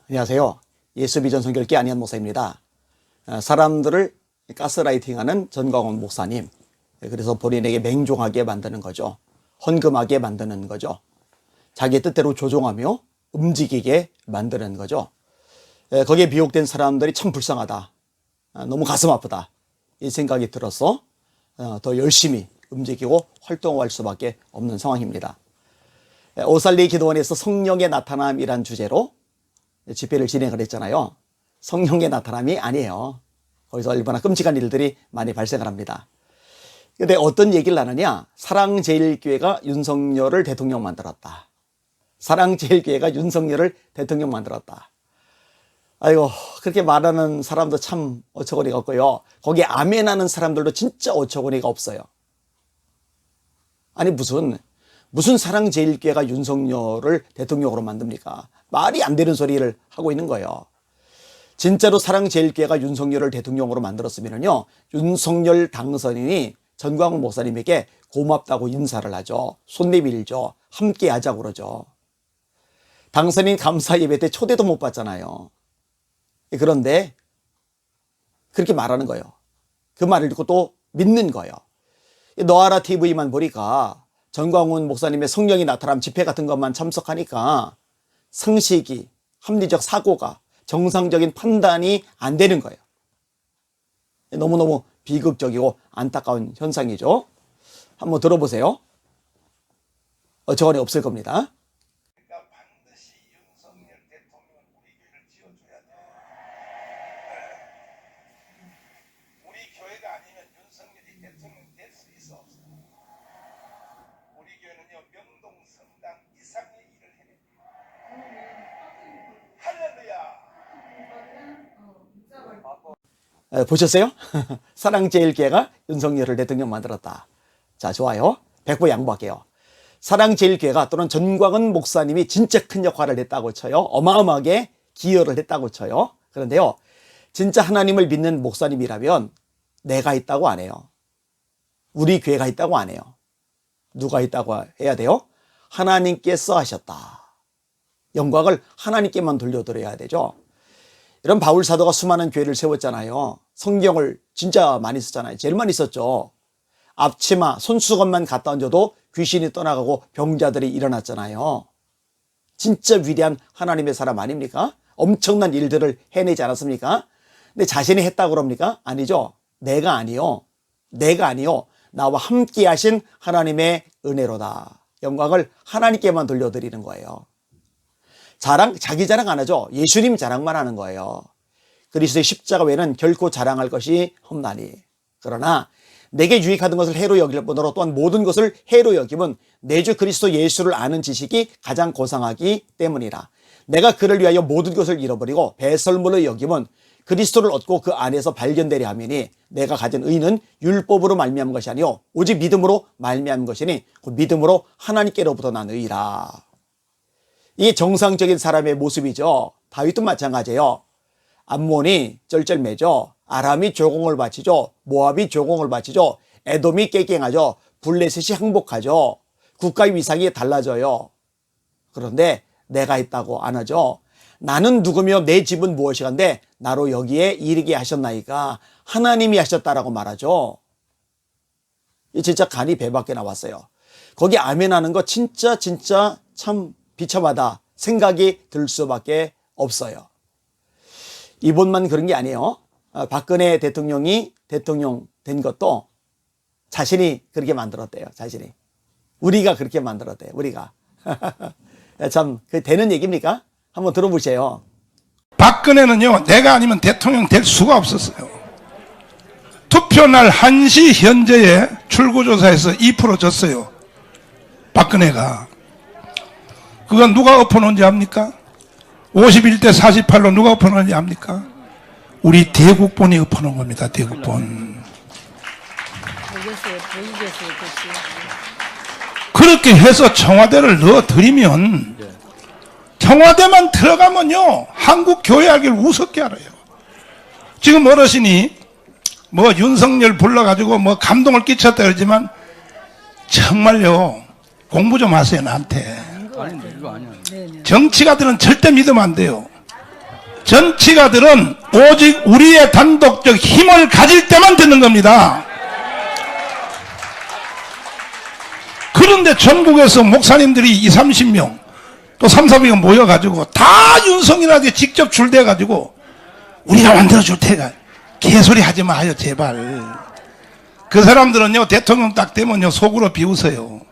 안녕하세요. 예수비전 선교회 안희연 목사입니다. 사람들을 가스라이팅하는 전광훈 목사님, 그래서 본인에게 맹종하게 만드는 거죠. 헌금하게 만드는 거죠. 자기 뜻대로 조종하며 움직이게 만드는 거죠. 거기에 비혹된 사람들이 참 불쌍하다, 너무 가슴 아프다, 이 생각이 들어서 더 열심히 움직이고 활동할 수밖에 없는 상황입니다. 오살리 기도원에서 성령의 나타남이란 주제로 집회를 진행을 했잖아요. 성령의 나타남이 아니에요. 거기서 얼마나 끔찍한 일들이 많이 발생을 합니다. 근데 어떤 얘기를 하느냐? 사랑제일교회가 윤석열을 대통령 만들었다. 사랑제일교회가 윤석열을 대통령 만들었다. 아이고, 그렇게 말하는 사람도 참 어처구니가 없고요. 거기에 아멘하는 사람들도 진짜 어처구니가 없어요. 아니 무슨 사랑제일교회가 윤석열을 대통령으로 만듭니까? 말이 안 되는 소리를 하고 있는 거예요. 진짜로 사랑제일교회가 윤석열을 대통령으로 만들었으면요, 윤석열 당선인이 전광훈 목사님에게 고맙다고 인사를 하죠. 손 내밀죠. 함께 하자고 그러죠. 당선인 감사 예배 때 초대도 못 받잖아요. 그런데 그렇게 말하는 거예요. 그 말을 듣고 또 믿는 거예요. 너아라 TV만 보니까 전광훈 목사님의 성령이 나타남 집회 같은 것만 참석하니까 상식이, 합리적 사고가, 정상적인 판단이 안 되는 거예요. 너무너무 비극적이고 안타까운 현상이죠. 한번 들어보세요. 어처구니 없을 겁니다. 그러니까 반드시 윤석열 대통령은 우리 교회를 지어줘야 돼. 우리 교회가 아니면 윤석열이 대통령 될 수 있어 없어. 우리 교회는요, 명동성당 이상의 일을 해냅니다. 할렐루야. 보셨어요? 사랑제일교회가 윤석열을 대통령 만들었다. 자, 좋아요. 100보 양보할게요. 사랑제일교회가 또는 전광훈 목사님이 진짜 큰 역할을 했다고 쳐요. 어마어마하게 기여를 했다고 쳐요. 그런데요, 진짜 하나님을 믿는 목사님이라면 내가 있다고 안 해요. 우리 교회가 있다고 안 해요. 누가 있다고 해야 돼요? 하나님께서 하셨다. 영광을 하나님께만 돌려드려야 되죠. 이런 바울 사도가 수많은 교회를 세웠잖아요. 성경을 진짜 많이 썼잖아요. 제일 많이 썼죠. 앞치마, 손수건만 갖다 얹어도 귀신이 떠나가고 병자들이 일어났잖아요. 진짜 위대한 하나님의 사람 아닙니까? 엄청난 일들을 해내지 않았습니까? 근데 자신이 했다고 그럽니까? 아니죠. 내가 아니요. 나와 함께 하신 하나님의 은혜로다. 영광을 하나님께만 돌려드리는 거예요. 자기 자랑 안 하죠. 예수님 자랑만 하는 거예요. 그리스도의 십자가 외에는 결코 자랑할 것이 없나니. 그러나 내게 유익하던 것을 해로 여길 뿐더러 또한 모든 것을 해로 여김은 내 주 그리스도 예수를 아는 지식이 가장 고상하기 때문이라. 내가 그를 위하여 모든 것을 잃어버리고 배설물로 여김은 그리스도를 얻고 그 안에서 발견되려 하매니 내가 가진 의는 율법으로 말미암은 것이 아니요 오직 믿음으로 말미암은 것이니 그 믿음으로 하나님께로부터 난 의라. 이게 정상적인 사람의 모습이죠. 다윗도 마찬가지예요. 암몬이 쩔쩔매죠. 아람이 조공을 바치죠. 모압이 조공을 바치죠. 에돔이 깨갱하죠. 블레셋이 항복하죠. 국가의 위상이 달라져요. 그런데 내가 있다고 안 하죠. 나는 누구며 내 집은 무엇이간데 나로 여기에 이르게 하셨나이까 하나님이 하셨다라고 말하죠. 이 진짜 간이 배밖에 나왔어요. 거기 아멘하는 거 진짜 참 비참하다 생각이 들 수밖에 없어요. 이번만 그런 게 아니에요. 박근혜 대통령이 대통령 된 것도 자신이 그렇게 만들었대요. 자신이. 우리가 그렇게 만들었대요. 우리가. 참 그 되는 얘기입니까? 한번 들어보세요. 박근혜는요, 내가 아니면 대통령 될 수가 없었어요. 투표날 1시 현재에 출구조사에서 2% 졌어요. 박근혜가. 그건 누가 엎어놓은지 압니까? 51대 48로 누가 엎어놓은지 압니까? 우리 대국본이 엎어놓은 겁니다. 대국본. 그렇게 해서 청와대를 넣어드리면 청와대만 들어가면요 한국 교회하기를 우습게 알아요. 지금 어르신이 뭐 윤석열 불러가지고 뭐 감동을 끼쳤다 그러지만 정말요 공부 좀 하세요. 나한테. 아닌데 이거 아니야. 정치가들은 절대 믿으면 안 돼요. 정치가들은 오직 우리의 단독적 힘을 가질 때만 듣는 겁니다. 그런데 전국에서 목사님들이 20, 30명 또 3, 400명 모여가지고 다 윤석열한테 직접 줄대가지고 우리가 만들어줄 테니까 개소리 하지 마요 제발. 그 사람들은요 대통령 딱 되면요 속으로 비웃어요.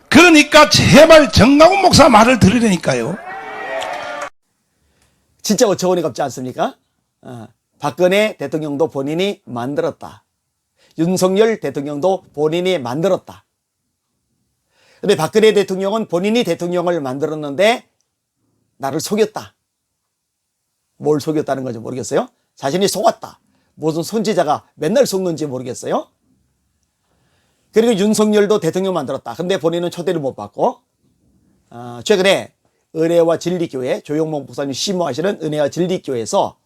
그러니까 제발 정강훈 목사 말을 들으라니까요. 진짜 어처구니 없지 않습니까? 박근혜 대통령도 본인이 만들었다. 윤석열 대통령도 본인이 만들었다. 근데 박근혜 대통령은 본인이 대통령을 만들었는데 나를 속였다. 뭘 속였다는 건지 모르겠어요. 자신이 속았다. 무슨 선지자가 맨날 속는지 모르겠어요. 그리고 윤석열도 대통령 만들었다. 근데 본인은 초대를 못 받고 최근에 은혜와 진리교회 조용목 목사님 심호하시는 은혜와 진리교회에서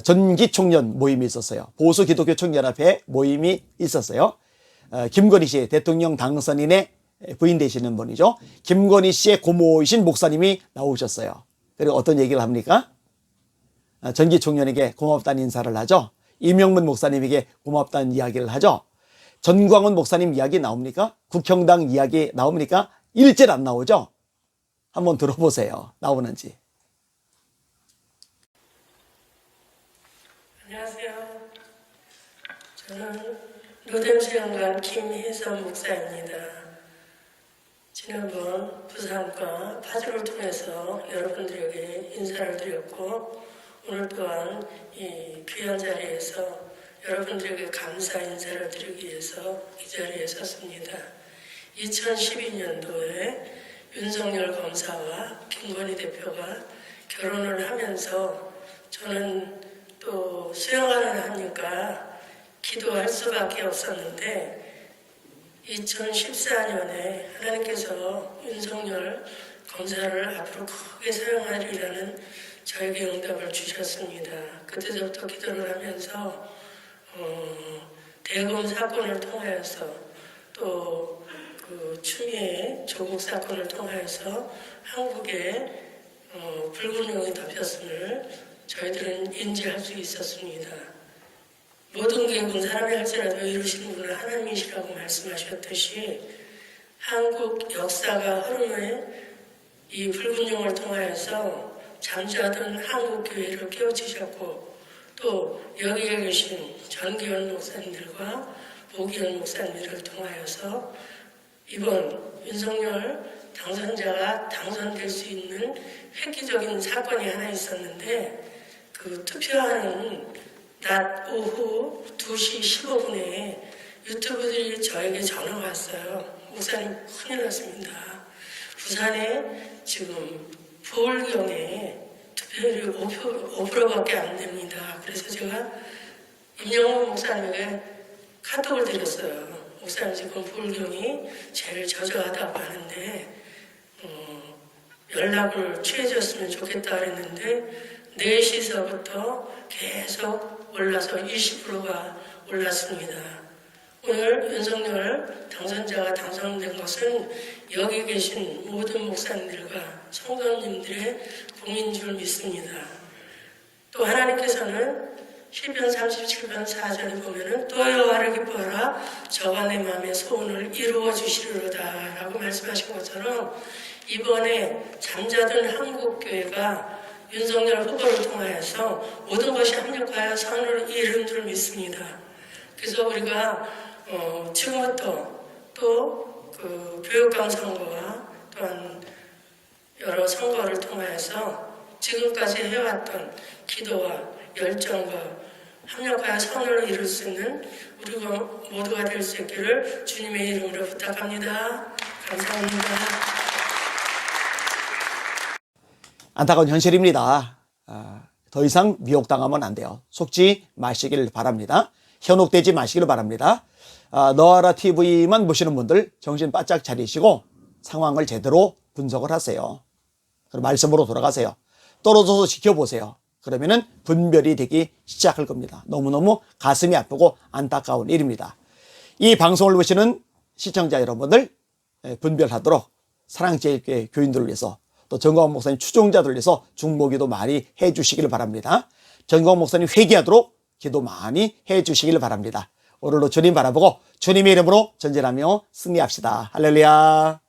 전기총련 모임이 있었어요. 보수 기독교 총연합회 모임이 있었어요. 김건희 씨 대통령 당선인의 부인 되시는 분이죠. 김건희 씨의 고모이신 목사님이 나오셨어요. 그리고 어떤 얘기를 합니까? 전기총련에게 고맙다는 인사를 하죠. 이명문 목사님에게 고맙다는 이야기를 하죠. 전광훈 목사님 이야기 나옵니까? 국형당 이야기 나옵니까? 일절 안 나오죠? 한번 들어보세요. 나오는지. 안녕하세요. 저는 노담수양관 김혜선 목사입니다. 지난번 부산과 파주를 통해서 여러분들에게 인사를 드렸고 오늘 또한 이 귀한 자리에서 여러분들에게 감사 인사를 드리기 위해서 이 자리에 섰습니다. 2012년도에 윤석열 검사와 김건희 대표가 결혼을 하면서 저는 또 수양관을 하니까 기도할 수밖에 없었는데 2014년에 하나님께서 윤석열 검사를 앞으로 크게 사용하리라는 저에게 응답을 주셨습니다. 그때부터 기도를 하면서 대검 사건을 통하여서 또 그 추미애 조국 사건을 통하여서 한국에 붉은 용이 덮였음을 저희들은 인지할 수 있었습니다. 모든 계획은 사람이 할지라도 이루시는 분은 하나님이시라고 말씀하셨듯이 한국 역사가 흐름에 이 붉은 용을 통하여서 잠자던 한국 교회를 깨우치셨고 또 여기에 계신 전기현 목사님들과 보기현 목사님들을 통하여서 이번 윤석열 당선자가 당선될 수 있는 획기적인 사건이 하나 있었는데 그 투표하는 낮 오후 2시 15분에 유튜브들이 저에게 전화가 왔어요. 목사님 큰일 났습니다. 부산에 지금 부울경에 투표율이 5%밖에 안 됩니다. 그래서 제가 임영호 목사님에게 카톡을 드렸어요. 목사님 지금 부울경이 제일 저조하다고 하는데 연락을 취해줬으면 좋겠다 그랬는데 4시서부터 계속 올라서 20%가 올랐습니다. 오늘 윤석열 당선자가 당선된 것은 여기 계신 모든 목사님들과 성도님들의 공인 줄 믿습니다. 또 하나님께서는 시편 37편 4절에 보면은 또 여호와를 기뻐하라 저가 내 마음의 소원을 이루어 주시리로다 라고 말씀하신 것처럼 이번에 잠자던 한국교회가 윤석열 후보를 통하여서 모든 것이 합력하여 선을 이룬 줄 믿습니다. 그래서 우리가 지금부터 또 그 교육감 선거와 또한 여러 선거를 통하여서 지금까지 해왔던 기도와 열정과 합력하여 선을 이룰 수 있는 우리가 모두가 될 수 있기를 주님의 이름으로 부탁합니다. 감사합니다. 안타까운 현실입니다. 더 이상 미혹당하면 안 돼요. 속지 마시길 바랍니다. 현혹되지 마시길 바랍니다. 너아라 TV만 보시는 분들 정신 바짝 차리시고 상황을 제대로 분석을 하세요. 그리고 말씀으로 돌아가세요. 떨어져서 지켜보세요. 그러면은 분별이 되기 시작할 겁니다. 너무너무 가슴이 아프고 안타까운 일입니다. 이 방송을 보시는 시청자 여러분들 분별하도록 사랑제일교회 교인들을 위해서 또 정광훈 목사님 추종자들 위해서 중보기도 많이 해주시기를 바랍니다. 정광훈 목사님 회개하도록 기도 많이 해주시기를 바랍니다. 오늘도 주님 바라보고 주님의 이름으로 전진하며 승리합시다. 할렐루야.